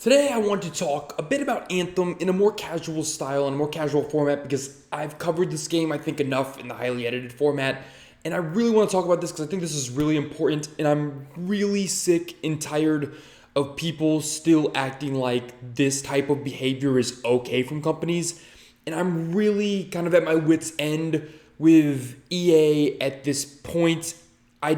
Today I want to talk a bit about Anthem in a more casual style and a more casual format because I've covered this game I think enough in the highly edited format, and I really want to talk about this because I think this is really important, and I'm really sick and tired of people still acting like this type of behavior is okay from companies, and I'm really kind of at my wit's end with EA at this point. I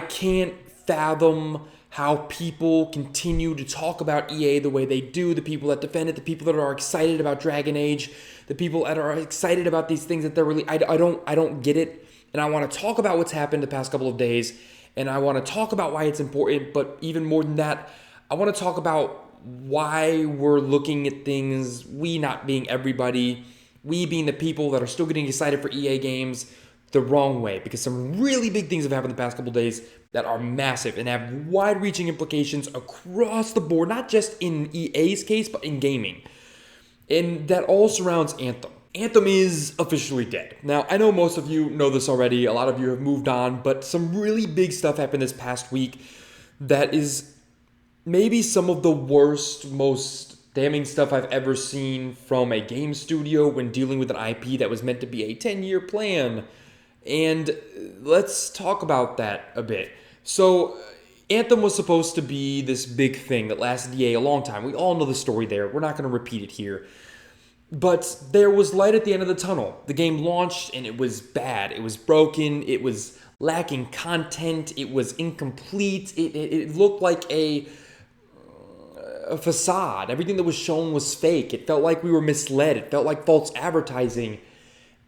can't fathom how people continue to talk about EA the way they do, the people that defend it, the people that are excited about Dragon Age, the people that are excited about these things that they're really, I don't get it. And I want to talk about what's happened the past couple of days, and I want to talk about why it's important, but even more than that, I want to talk about why we're looking at things, we not being everybody, we being the people that are still getting excited for EA games, the wrong way, because some really big things have happened the past couple days that are massive and have wide-reaching implications across the board, not just in EA's case, but in gaming. And that all surrounds Anthem. Anthem is officially dead. Now, I know most of you know this already, a lot of you have moved on, but some really big stuff happened this past week that is maybe some of the worst, most damning stuff I've ever seen from a game studio when dealing with an IP that was meant to be a 10-year plan. And let's talk about that a bit. So, Anthem was supposed to be this big thing that lasted EA a long time. We all know the story there. We're not going to repeat it here. But there was light at the end of the tunnel. The game launched and it was bad. It was broken. It was lacking content. It was incomplete. It looked like a facade. Everything that was shown was fake. It felt like we were misled. It felt like false advertising.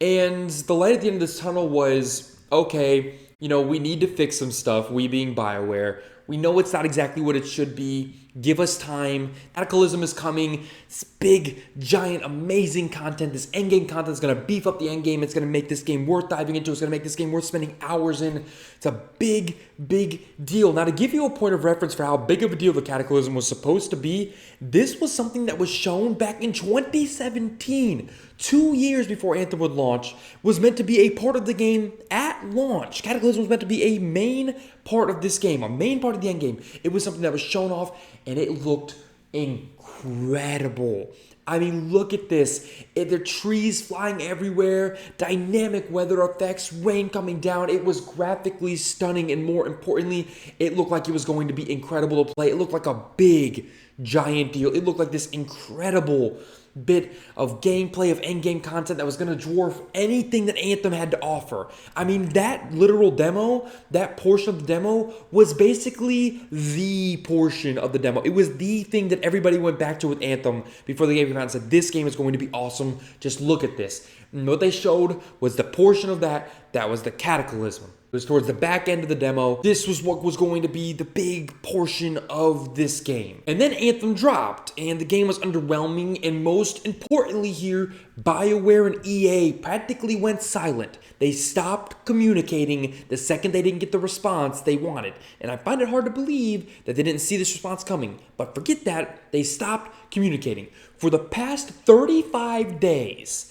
And the light at the end of this tunnel was, okay, we need to fix some stuff, we being BioWare. We know it's not exactly what it should be. Give us time. Cataclysm is coming. This big, giant, amazing content. This endgame content is going to beef up the endgame. It's going to make this game worth diving into. It's going to make this game worth spending hours in. It's a big, big deal. Now, to give you a point of reference for how big of a deal the Cataclysm was supposed to be, this was something that was shown back in 2017, 2 years before Anthem would launch, was meant to be a part of the game at launch. Cataclysm was meant to be a main part of this game, a main part of the endgame. It was something that was shown off, and it looked incredible. I mean, look at this. There are trees flying everywhere, dynamic weather effects, rain coming down. It was graphically stunning, and more importantly, it looked like it was going to be incredible to play. It looked like a big, giant deal. It looked like this incredible bit of gameplay, of endgame content that was going to dwarf anything that Anthem had to offer. I mean, that literal demo, that portion of the demo was basically the portion of the demo. It was the thing that everybody went back to with Anthem before the game came out and said, this game is going to be awesome. Just look at this. And what they showed was the portion of that was the Cataclysm. It was towards the back end of the demo. This was what was going to be the big portion of this game. And then Anthem dropped, and the game was underwhelming, and most importantly here, BioWare and EA practically went silent. They stopped communicating the second they didn't get the response they wanted. And I find it hard to believe that they didn't see this response coming. But forget that, they stopped communicating. For the past 35 days,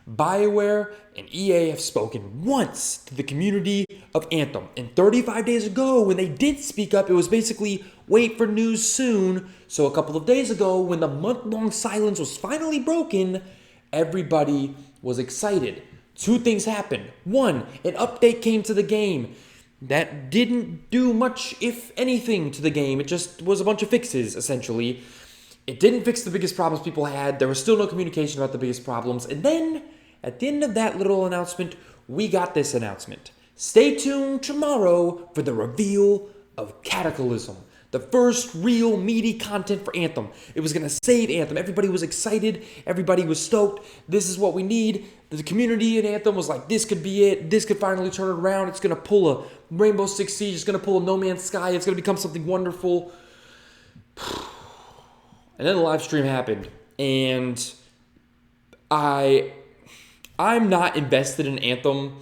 BioWare and EA have spoken once to the community of Anthem. And 35 days ago, when they did speak up, it was basically, wait for news soon. So a couple of days ago, when the month-long silence was finally broken, everybody was excited. Two things happened. One, an update came to the game that didn't do much, if anything, to the game. It just was a bunch of fixes, essentially. It didn't fix the biggest problems people had. There was still no communication about the biggest problems. And then, at the end of that little announcement, we got this announcement. Stay tuned tomorrow for the reveal of Cataclysm, the first real meaty content for Anthem. It was going to save Anthem. Everybody was excited. Everybody was stoked. This is what we need. The community in Anthem was like, this could be it. This could finally turn it around. It's going to pull a Rainbow Six Siege. It's going to pull a No Man's Sky. It's going to become something wonderful. And then the live stream happened, and I'm not invested in Anthem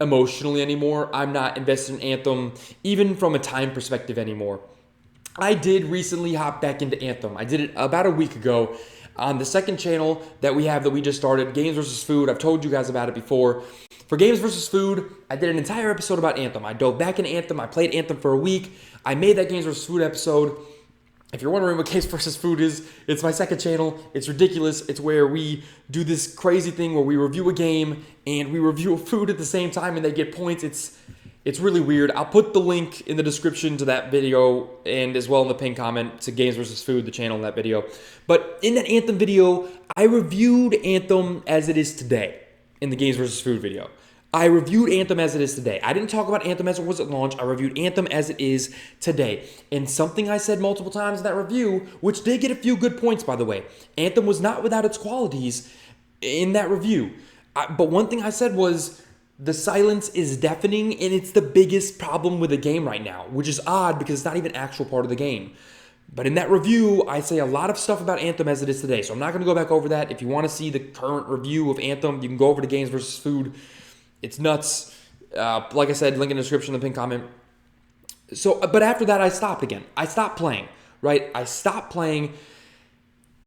emotionally anymore. I'm not invested in Anthem even from a time perspective anymore. I did recently hop back into Anthem. I did it about a week ago on the second channel that we have that we just started, Games vs. Food. I've told you guys about it before. For Games vs. Food, I did an entire episode about Anthem. I dove back into Anthem. I played Anthem for a week. I made that Games vs. Food episode. If you're wondering what Games versus Food is, it's my second channel. It's ridiculous. It's where we do this crazy thing where we review a game and we review a food at the same time and they get points. It's really weird. I'll put the link in the description to that video and as well in the pinned comment to Games vs. Food, the channel in that video. But in that Anthem video, I reviewed Anthem as it is today in the Games vs. Food video. I reviewed Anthem as it is today. I didn't talk about Anthem as it was at launch. I reviewed Anthem as it is today. And something I said multiple times in that review, which did get a few good points, by the way. Anthem was not without its qualities in that review. But one thing I said was the silence is deafening, and it's the biggest problem with the game right now, which is odd because it's not even an actual part of the game. But in that review, I say a lot of stuff about Anthem as it is today. So I'm not going to go back over that. If you want to see the current review of Anthem, you can go over to Games vs. Food. It's nuts. Like I said, link in the description, the pinned comment. So, but after that, I stopped again. I stopped playing, right? I stopped playing.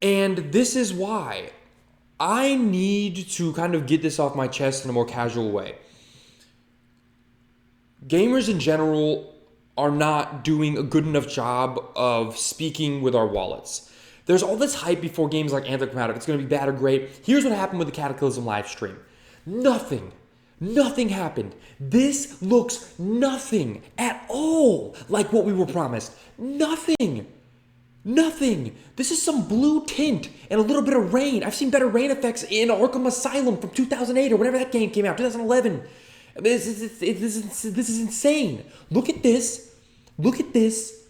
And this is why I need to kind of get this off my chest in a more casual way. Gamers in general are not doing a good enough job of speaking with our wallets. There's all this hype before games like Anthem come out. If it's going to be bad or great. Here's what happened with the Cataclysm live stream. Nothing happened. This looks nothing at all like what we were promised. Nothing. This is some blue tint and a little bit of rain. I've seen better rain effects in Arkham Asylum from 2008 or whenever that game came out, 2011. I mean, this is insane. Look at this. Look at this.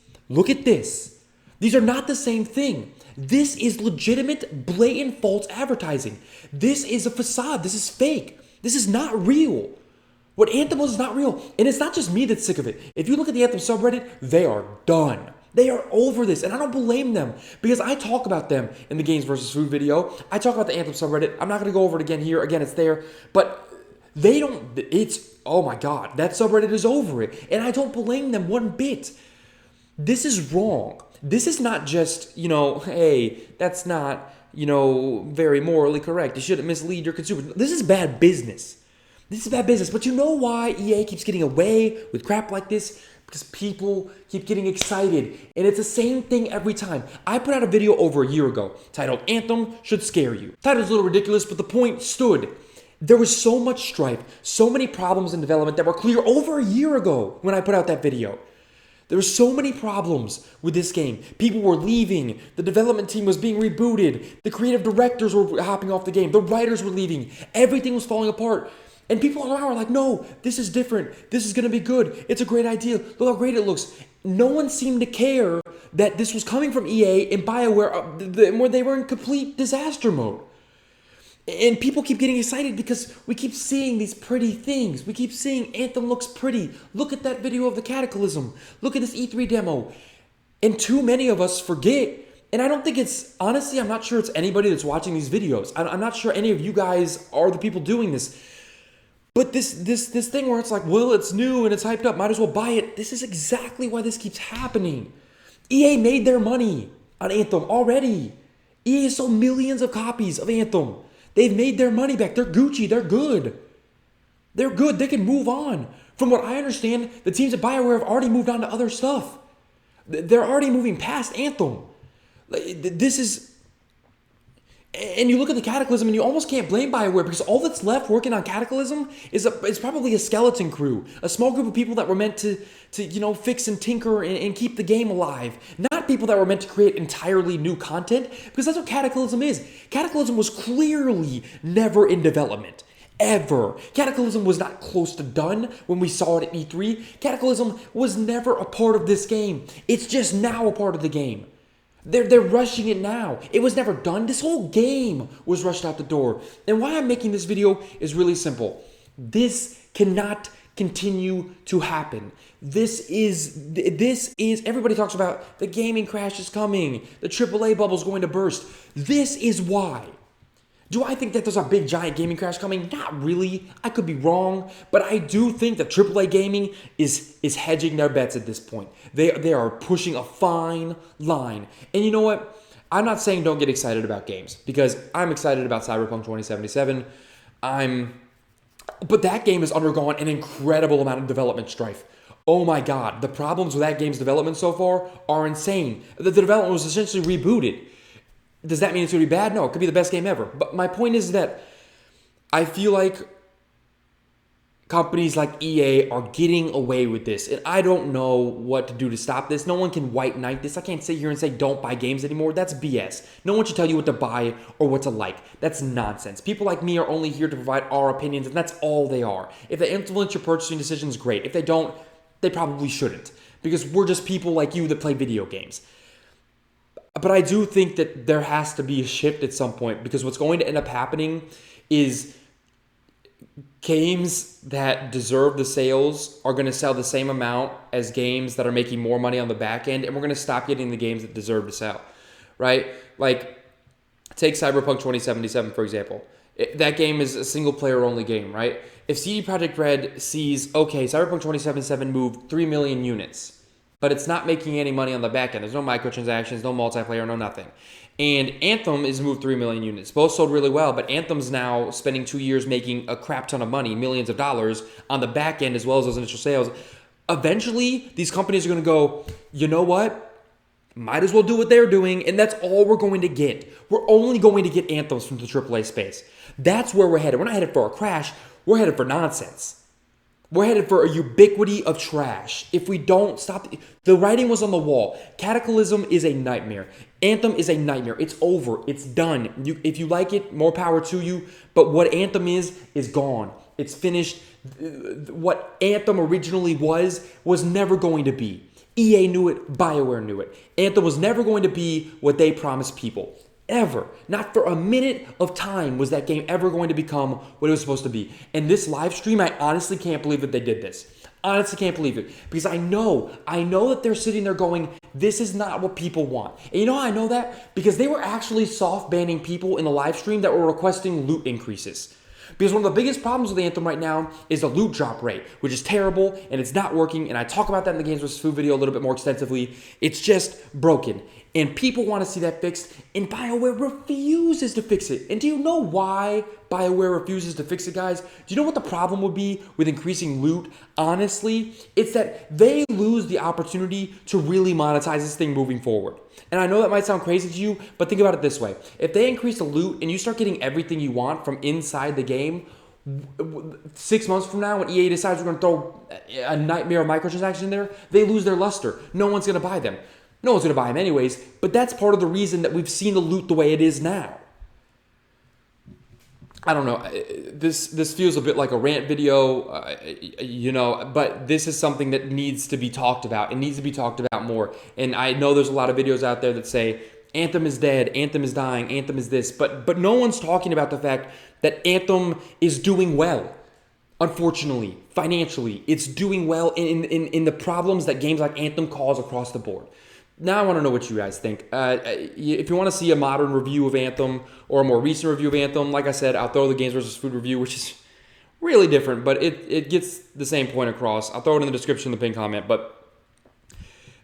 These are not the same thing. This is legitimate, blatant, false advertising. This is a facade. This is fake. This is not real. What Anthem was is not real. And it's not just me that's sick of it. If you look at the Anthem subreddit, they are done. They are over this. And I don't blame them because I talk about them in the Games vs. Food video. I talk about the Anthem subreddit. I'm not going to go over it again here. Again, it's there. But they don't, oh my God, that subreddit is over it. And I don't blame them one bit. This is wrong. This is not just, hey, that's not, very morally correct. You shouldn't mislead your consumers. This is bad business. But you know why EA keeps getting away with crap like this? Because people keep getting excited. And it's the same thing every time. I put out a video over a year ago titled Anthem Should Scare You. Title's a little ridiculous, but the point stood. There was so much strife, so many problems in development that were clear over a year ago when I put out that video. There were so many problems with this game. People were leaving. The development team was being rebooted. The creative directors were hopping off the game. The writers were leaving. Everything was falling apart. And people around were like, no, this is different. This is going to be good. It's a great idea. Look how great it looks. No one seemed to care that this was coming from EA and BioWare where they were in complete disaster mode. And people keep getting excited because we keep seeing these pretty things. We keep seeing Anthem looks pretty. Look at that video of the Cataclysm. Look at this E3 demo. And too many of us forget. And I don't think honestly, I'm not sure it's anybody that's watching these videos. I'm not sure any of you guys are the people doing this. But this thing where it's like, well, it's new and it's hyped up, might as well buy it. This is exactly why this keeps happening. EA made their money on Anthem already. EA sold millions of copies of Anthem. They've made their money back. They're Gucci. They're good. They can move on. From what I understand, the teams at BioWare have already moved on to other stuff. They're already moving past Anthem. This is... And you look at the Cataclysm and you almost can't blame BioWare because all that's left working on Cataclysm is probably a skeleton crew. A small group of people that were meant to fix and tinker and keep the game alive. Not people that were meant to create entirely new content because that's what Cataclysm is. Cataclysm was clearly never in development. Ever. Cataclysm was not close to done when we saw it at E3. Cataclysm was never a part of this game. It's just now a part of the game. They're rushing it now. It was never done. This whole game was rushed out the door. And why I'm making this video is really simple. This cannot continue to happen. This is, everybody talks about the gaming crash is coming. The AAA bubble is going to burst. This is why. Do I think that there's a big giant gaming crash coming? Not really. I could be wrong, but I do think that AAA gaming is hedging their bets at this point. They are pushing a fine line. And you know what? I'm not saying don't get excited about games because I'm excited about Cyberpunk 2077. But that game has undergone an incredible amount of development strife. Oh my God, the problems with that game's development so far are insane. The development was essentially rebooted. Does that mean it's going to be bad? No, it could be the best game ever. But my point is that I feel like companies like EA are getting away with this, and I don't know what to do to stop this. No one can white knight this. I can't sit here and say don't buy games anymore. That's BS. No one should tell you what to buy or what to like. That's nonsense. People like me are only here to provide our opinions, and that's all they are. If they influence your purchasing decisions, great. If they don't, they probably shouldn't, because we're just people like you that play video games. But I do think that there has to be a shift at some point, because what's going to end up happening is games that deserve the sales are going to sell the same amount as games that are making more money on the back end, and we're going to stop getting the games that deserve to sell, right? Like, take Cyberpunk 2077, for example. That game is a single-player only game, right? If CD Projekt Red sees, okay, Cyberpunk 2077 moved 3 million units, but it's not making any money on the back end. There's no microtransactions, no multiplayer, no nothing. And Anthem is moved 3 million units. Both sold really well, but Anthem's now spending 2 years making a crap ton of money, millions of dollars, on the back end as well as those initial sales. Eventually, these companies are going to go, you know what? Might as well do what they're doing, and that's all we're going to get. We're only going to get Anthems from the AAA space. That's where we're headed. We're not headed for a crash. We're headed for nonsense. We're headed for a ubiquity of trash. If we don't stop, the writing was on the wall. Cataclysm is a nightmare. Anthem is a nightmare. It's over. It's done. If you like it, more power to you. But what Anthem is gone. It's finished. What Anthem originally was never going to be. EA knew it. BioWare knew it. Anthem was never going to be what they promised people. Ever. Not for a minute of time was that game ever going to become what it was supposed to be. And this live stream, I honestly can't believe that they did this. Honestly can't believe it. Because I know that they're sitting there going, this is not what people want. And you know how I know that? Because they were actually soft banning people in the live stream that were requesting loot increases. Because one of the biggest problems with Anthem right now is the loot drop rate, which is terrible and it's not working. And I talk about that in the Games vs. Food video a little bit more extensively. It's just broken. And people want to see that fixed, and BioWare refuses to fix it. And do you know why BioWare refuses to fix it, guys? Do you know what the problem would be with increasing loot? Honestly, it's that they lose the opportunity to really monetize this thing moving forward. And I know that might sound crazy to you, but think about it this way. If they increase the loot and you start getting everything you want from inside the game, 6 months from now when EA decides we're going to throw a nightmare of microtransactions in there, they lose their luster. No one's going to buy them. No one's going to buy them anyways, but that's part of the reason that we've seen the loot the way it is now. I don't know. This feels a bit like a rant video, but this is something that needs to be talked about. It needs to be talked about more. And I know there's a lot of videos out there that say, Anthem is dead, Anthem is dying, Anthem is this, but no one's talking about the fact that Anthem is doing well. Unfortunately, financially, it's doing well in the problems that games like Anthem cause across the board. Now I want to know what you guys think. If you want to see a modern review of Anthem or a more recent review of Anthem, like I said, I'll throw the Games vs. Food review, which is really different, but it gets the same point across. I'll throw it in the description, in the pinned comment, but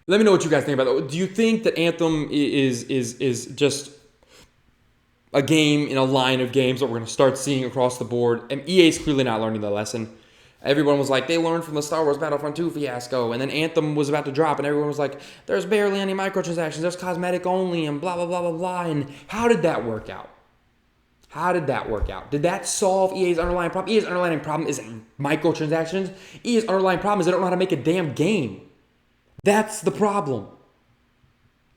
let me know what you guys think about that. Do you think that Anthem is just a game in a line of games that we're going to start seeing across the board? And EA's clearly not learning the lesson. Everyone was like, they learned from the Star Wars Battlefront 2 fiasco, and then Anthem was about to drop, and everyone was like, there's barely any microtransactions, there's cosmetic only, and blah, blah, blah, blah, blah. And how did that work out? How did that work out? Did that solve EA's underlying problem? EA's underlying problem isn't microtransactions. EA's underlying problem is they don't know how to make a damn game. That's the problem.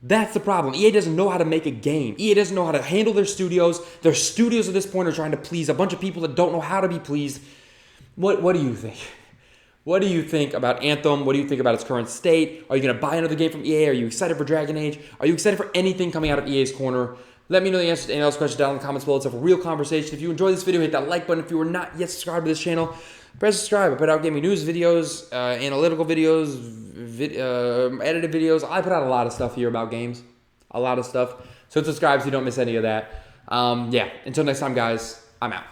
That's the problem. EA doesn't know how to make a game. EA doesn't know how to handle their studios. Their studios at this point are trying to please a bunch of people that don't know how to be pleased. What do you think? What do you think about Anthem? What do you think about its current state? Are you going to buy another game from EA? Are you excited for Dragon Age? Are you excited for anything coming out of EA's corner? Let me know the answers to any of those questions down in the comments below. Let's have a real conversation. If you enjoyed this video, hit that like button. If you are not yet subscribed to this channel, press subscribe. I put out gaming news videos, analytical videos, edited videos. I put out a lot of stuff here about games. A lot of stuff. So subscribe so you don't miss any of that. Yeah, until next time, guys, I'm out.